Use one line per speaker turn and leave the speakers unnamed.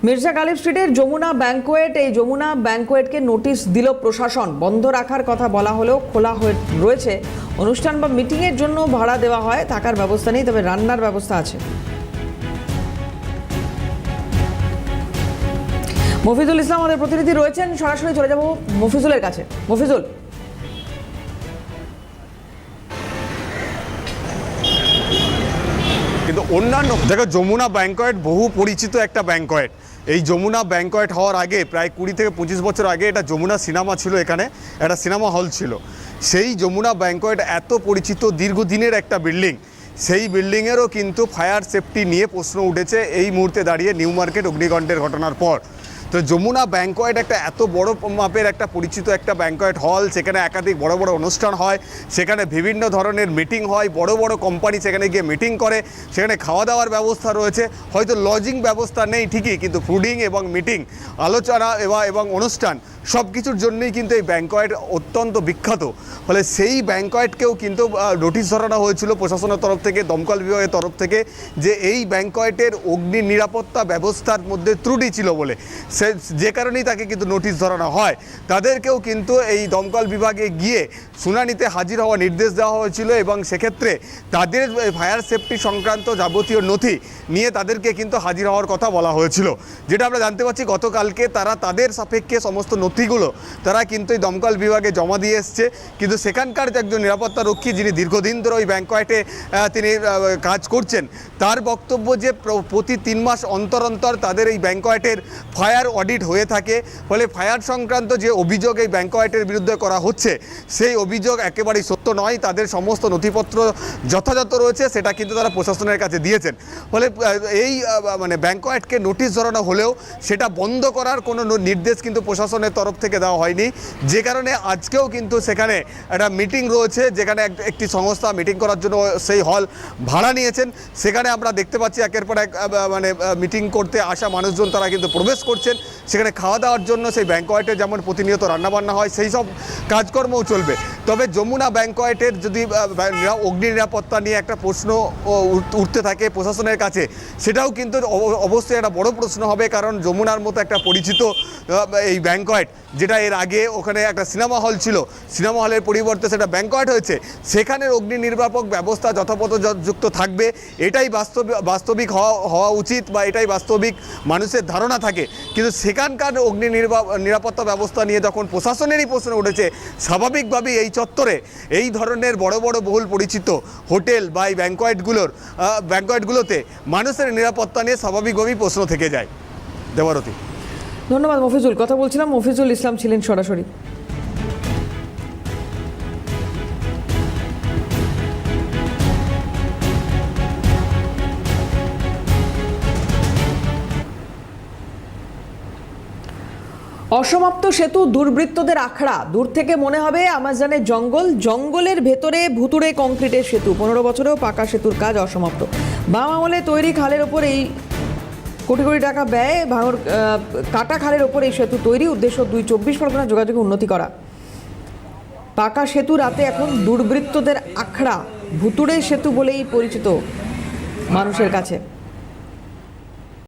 মির্জা গালিব স্ট্রিটের যমুনা ব্যাংকোয়েট, এই যমুনা ব্যাংকোয়েটকে নোটিশ দিল প্রশাসন। বন্ধ রাখার কথা বলা হলেও খোলা হয়ে রয়েছে। অনুষ্ঠান বা মিটিংয়ের জন্য ভাড়া দেওয়া হয়, থাকার ব্যবস্থা নেই, তবে রান্নার ব্যবস্থা আছে। মফিজুল ইসলাম আমাদের প্রতিনিধি রয়েছেন, সরাসরি চলে যাব মফিজুলের কাছে। মফিজুল,
কিন্তু অন্যান্য দেখো, যমুনা ব্যাংকোয়েট বহু পরিচিত একটা ব্যাংকোয়েট। এই যমুনা ব্যাংকোয়েট হওয়ার আগে প্রায় 20 থেকে 25 বছর আগে এটা যমুনা সিনেমা ছিল, এখানে একটা সিনেমা হল ছিল। সেই যমুনা ব্যাংকোয়েট এত পরিচিত দীর্ঘদিনের একটা বিল্ডিং, সেই বিল্ডিংয়েরও কিন্তু ফায়ার সেফটি নিয়ে প্রশ্ন উঠেছে এই মুহূর্তে দাঁড়িয়ে নিউ মার্কেট অগ্নিকাণ্ডের ঘটনার পর। তো যমুনা ব্যাংকোয়েট একটা এত বড় মাপের একটা পরিচিত একটা ব্যাংকোয়েট হল, সেখানে একাধিক বড় বড় অনুষ্ঠান হয়, সেখানে বিভিন্ন ধরনের মিটিং হয়, বড় বড় কোম্পানি সেখানে গিয়ে মিটিং করে, সেখানে খাওয়া দাওয়ার ব্যবস্থা রয়েছে, হয়তো লজিং ব্যবস্থা নেই ঠিকই, কিন্তু ফুডিং এবং মিটিং, আলোচনা এবং অনুষ্ঠান সব কিছুর জন্যই কিন্তু এই ব্যাংকোয়েট অত্যন্ত বিখ্যাত। ফলে সেই ব্যাংকোয়েটকেও কিন্তু নোটিশ ধরানো হয়েছিল প্রশাসনের তরফ থেকে, দমকল বিভাগের তরফ থেকে, যে এই ব্যাংকোয়েটের অগ্নি নিরাপত্তা ব্যবস্থার মধ্যে ত্রুটি ছিল বলে, যে কারণেই তাকে কিন্তু নোটিশ ধরানো হয়। তাদেরকেও কিন্তু এই দমকল বিভাগে গিয়ে শুনানিতে হাজির হওয়ার নির্দেশ দেওয়া হয়েছিল এবং সেক্ষেত্রে তাদের ফায়ার সেফটি সংক্রান্ত যাবতীয় নথি নিয়ে তাদেরকে কিন্তু হাজির হওয়ার কথা বলা হয়েছিল। যেটা আমরা জানতে পারছি, গতকালকে তারা তাদের সাপেক্ষে সমস্ত নথিগুলো তারা কিন্তু এই দমকল বিভাগে জমা দিয়ে এসছে। কিন্তু সেখানকার একজন নিরাপত্তা রক্ষী, যিনি দীর্ঘদিন ধরে ওই ব্যাংকোয়েটে তিনি কাজ করছেন, তার বক্তব্য যে প্রতি 3 মাস অন্তর অন্তর তাদের এই ব্যাংকোয়েটের ফায়ার অডিট হয়ে থাকে। ফলে ফায়ার সংক্রান্ত যে অভিযোগ এই ব্যাংকোয়েটের বিরুদ্ধে করা হচ্ছে, সেই অভিযোগ একেবারেই সত্য নয়। তাদের সমস্ত নথিপত্র যথাযথ রয়েছে, সেটা কিন্তু তারা প্রশাসনের কাছে দিয়েছেন। ফলে এই ব্যাংকোয়েটকে নোটিশ ধরানো হলেও সেটা বন্ধ করার কোনো নির্দেশ কিন্তু প্রশাসনের তরফ থেকে দেওয়া হয়নি। যে কারণে আজকেও কিন্তু সেখানে একটা মিটিং রয়েছে, যেখানে একটি সংস্থা মিটিং করার জন্য সেই হল ভাড়া নিয়েছেন। সেখানে আমরা দেখতে পাচ্ছি একের পর এক মিটিং করতে আসা মানুষজন তারা কিন্তু প্রবেশ করছেন। সেখানে খাওয়া দাওয়ার জন্য সেই ব্যাংকোয়েটে যেমন প্রতিনিয়ত রান্নাবান্না হয়, সেই সব কাজকর্মও চলবে। তবে যমুনা ব্যাংকোয়েটের যদি অগ্নি নিরাপত্তা নিয়ে একটা প্রশ্ন উঠতে থাকে প্রশাসনের কাছে, সেটাও কিন্তু অবশ্যই একটা বড় প্রশ্ন হবে। কারণ যমুনার মতো একটা পরিচিত এই ব্যাংকোয়েট, যেটা এর আগে ওখানে একটা সিনেমা হল ছিল, সিনেমা হলের পরিবর্তে সেটা ব্যাংকোয়েট হয়েছে, সেখানের অগ্নি নির্বাপক ব্যবস্থা যথাযথ থাকবে, এটাই বাস্তবিক হওয়া উচিত, বা এটাই বাস্তবিক মানুষের ধারণা থাকে। কিন্তু সেখানকার অগ্নি নিরাপত্তা ব্যবস্থা নিয়ে যখন প্রশাসনেরই প্রশ্ন উঠেছে, স্বাভাবিকভাবেই এই চত্বরে এই ধরনের বড় বড় বহুল পরিচিত হোটেল বা এই ব্যাংকোয়েটগুলোতে মানুষের নিরাপত্তা নিয়ে স্বাভাবিকভাবেই প্রশ্ন থেকে যায়। দেবারতী,
ধন্যবাদ মফিজুল। কথা বলছিলাম, মফিজুল ইসলাম ছিলেন সরাসরি। অসমাপ্ত সেতু দুর্বৃত্তদের আখড়া। দূর থেকে মনে হবে আমাজনের জঙ্গল, জঙ্গলের ভেতরে ভুতুড়ে কংক্রিটের সেতু। 15 বছরেও পাকা সেতুর কাজ অসমাপ্ত। বাম আমলে তৈরি খালের ওপর এই কোটি কোটি টাকা ব্যয়ে ভাঙর কাটা খালের ওপর এই সেতু তৈরি। উদ্দেশ্য 24 পরগনা যোগাযোগে উন্নতি করা। পাকা সেতু রাতে এখন দুর্বৃত্তদের আখড়া। ভুতুড়ে সেতু বলেই পরিচিত মানুষের কাছে।